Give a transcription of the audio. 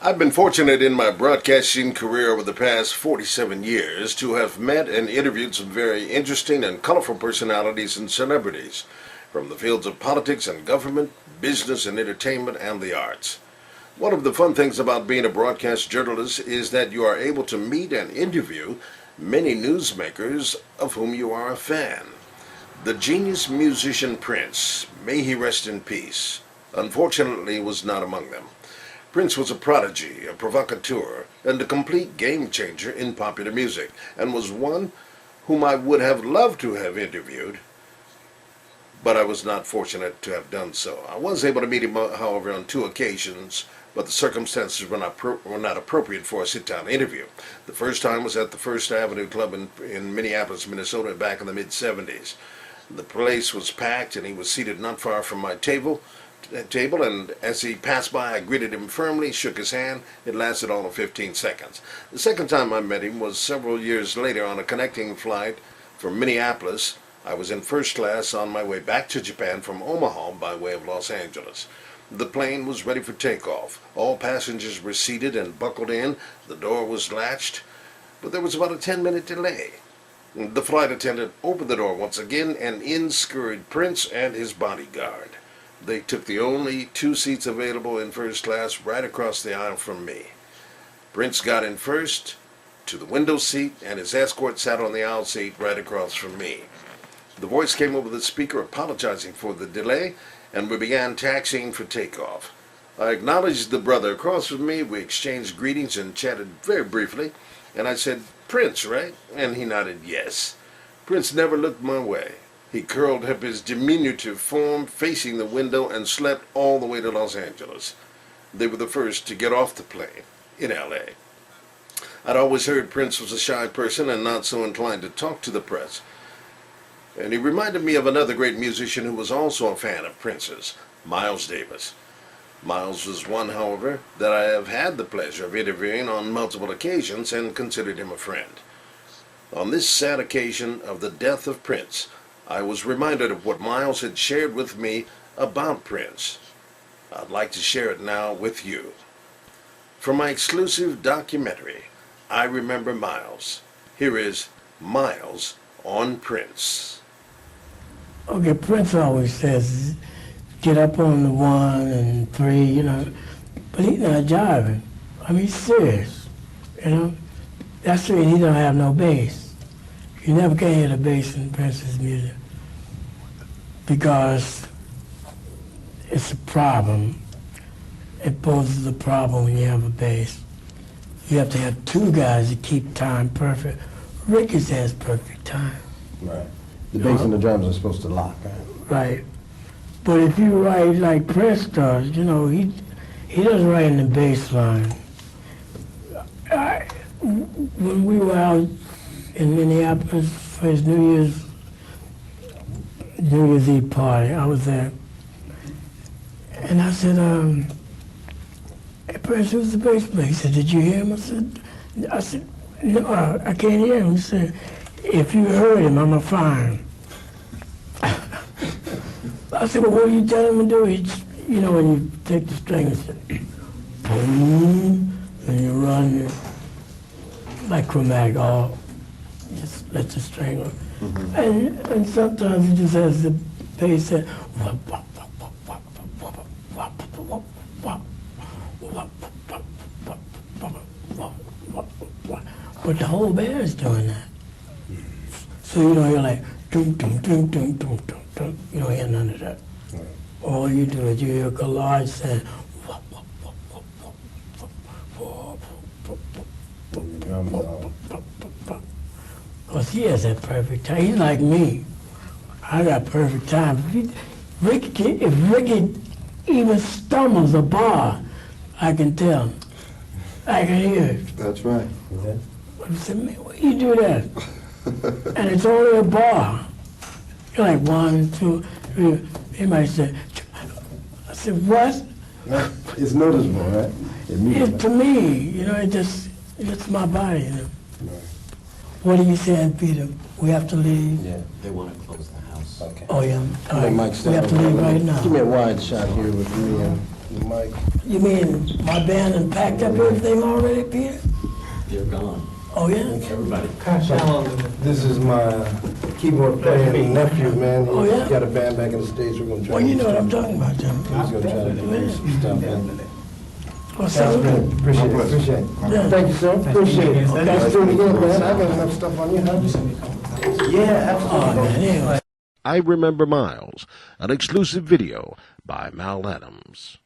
I've been fortunate in my broadcasting career over the past 47 years to have met and interviewed some very interesting and colorful personalities and celebrities from the fields of politics and government, business and entertainment, and the arts. One of the fun things about being a broadcast journalist is that you are able to meet and interview many newsmakers of whom you are a fan. The genius musician Prince, may he rest in peace, unfortunately was not among them. Prince was a prodigy, a provocateur, and a complete game changer in popular music, and was one whom I would have loved to have interviewed, but I was not fortunate to have done so. I was able to meet him, however, on 2 occasions, but the circumstances were not appropriate for a sit-down interview. The first time was at the First Avenue Club in Minneapolis, Minnesota, back in the mid-'70s. The place was packed, and he was seated not far from my table, and as he passed by, I greeted him firmly, shook his hand. It lasted all of 15 seconds. The second time I met him was several years later on a connecting flight from Minneapolis. I was in first class on my way back to Japan from Omaha by way of Los Angeles. The plane was ready for takeoff. All passengers were seated and buckled in. The door was latched, but there was about a 10-minute delay. The flight attendant opened the door once again, and in scurried Prince and his bodyguard. They took the only 2 seats available in first class right across the aisle from me. Prince got in first to the window seat, and his escort sat on the aisle seat right across from me. The voice came over the speaker apologizing for the delay, and we began taxiing for takeoff. I acknowledged the brother across from me. We exchanged greetings and chatted very briefly, and I said, "Prince, right?" And he nodded yes. Prince never looked my way. He curled up his diminutive form facing the window and slept all the way to Los Angeles. They were the first to get off the plane in L.A. I'd always heard Prince was a shy person and not so inclined to talk to the press. And he reminded me of another great musician who was also a fan of Prince's, Miles Davis. Miles was one, however, that I have had the pleasure of interviewing on multiple occasions and considered him a friend. On this sad occasion of the death of Prince, I was reminded of what Miles had shared with me about Prince. I'd like to share it now with you. For my exclusive documentary, I Remember Miles, here is Miles on Prince. Okay, Prince always says, get up on the 1 and 3, but he's not jiving. I mean, he's serious, That's the reason he don't have no bass. You never can hear the bass in Prince's music because it's a problem. It poses a problem when you have a bass. You have to have 2 guys to keep time perfect. Ricky has perfect time. Right. The bass and the drums are supposed to lock, right? Right. But if you write like Prince does, he doesn't write in the bass line. When we were out in Minneapolis for his New Year's Eve party, I was there. And I said, hey, Prince, who's the bass player? He said, did you hear him? I said, no, I can't hear him. He said, if you heard him, I'm going to fire him. I said, well, what are you telling him to do? He just, when you take the string and say, boom, and you run it like chromatic, just let the string go. Mm-hmm. And sometimes he just has the bass that, but the whole band is doing that. So you're like, doom, doom, doom, doom, doom, doom, doom. You don't hear none of that. Right. All you do is you hear a collage saying, because he has that perfect time. He's like me. I got perfect time. If Ricky even stumbles a bar, I can tell. I can hear it. That's right. Yeah. I said, man, why you do that? And it's only a bar. You're like 1, 2, 3. He might say, I said, what? It's noticeable, right? To me, it's my body. Right. What are you saying, Peter? We have to leave? Yeah, they want to close the house. Okay. Oh, yeah. All right. Mike, We have to leave right now. Give me a wide shot here with me and Mike. You mean my band and packed up everything already, Peter? They're gone. Oh, yeah? Everybody. This is my keyboard playing nephew, man. Oh, He's yeah? got a band back in the States. We're going to try Well, you know what to I'm talking about, Jim. He's going to try to do some stuff, man. Well, Sounds so, good. Appreciate it. Appreciate it. Yeah. Thank you, sir. Appreciate it. Okay. Let's do it again, man. I got enough stuff on you, huh? Yeah, oh, absolutely. man, anyway. I Remember Miles, an exclusive video by Mal Adams.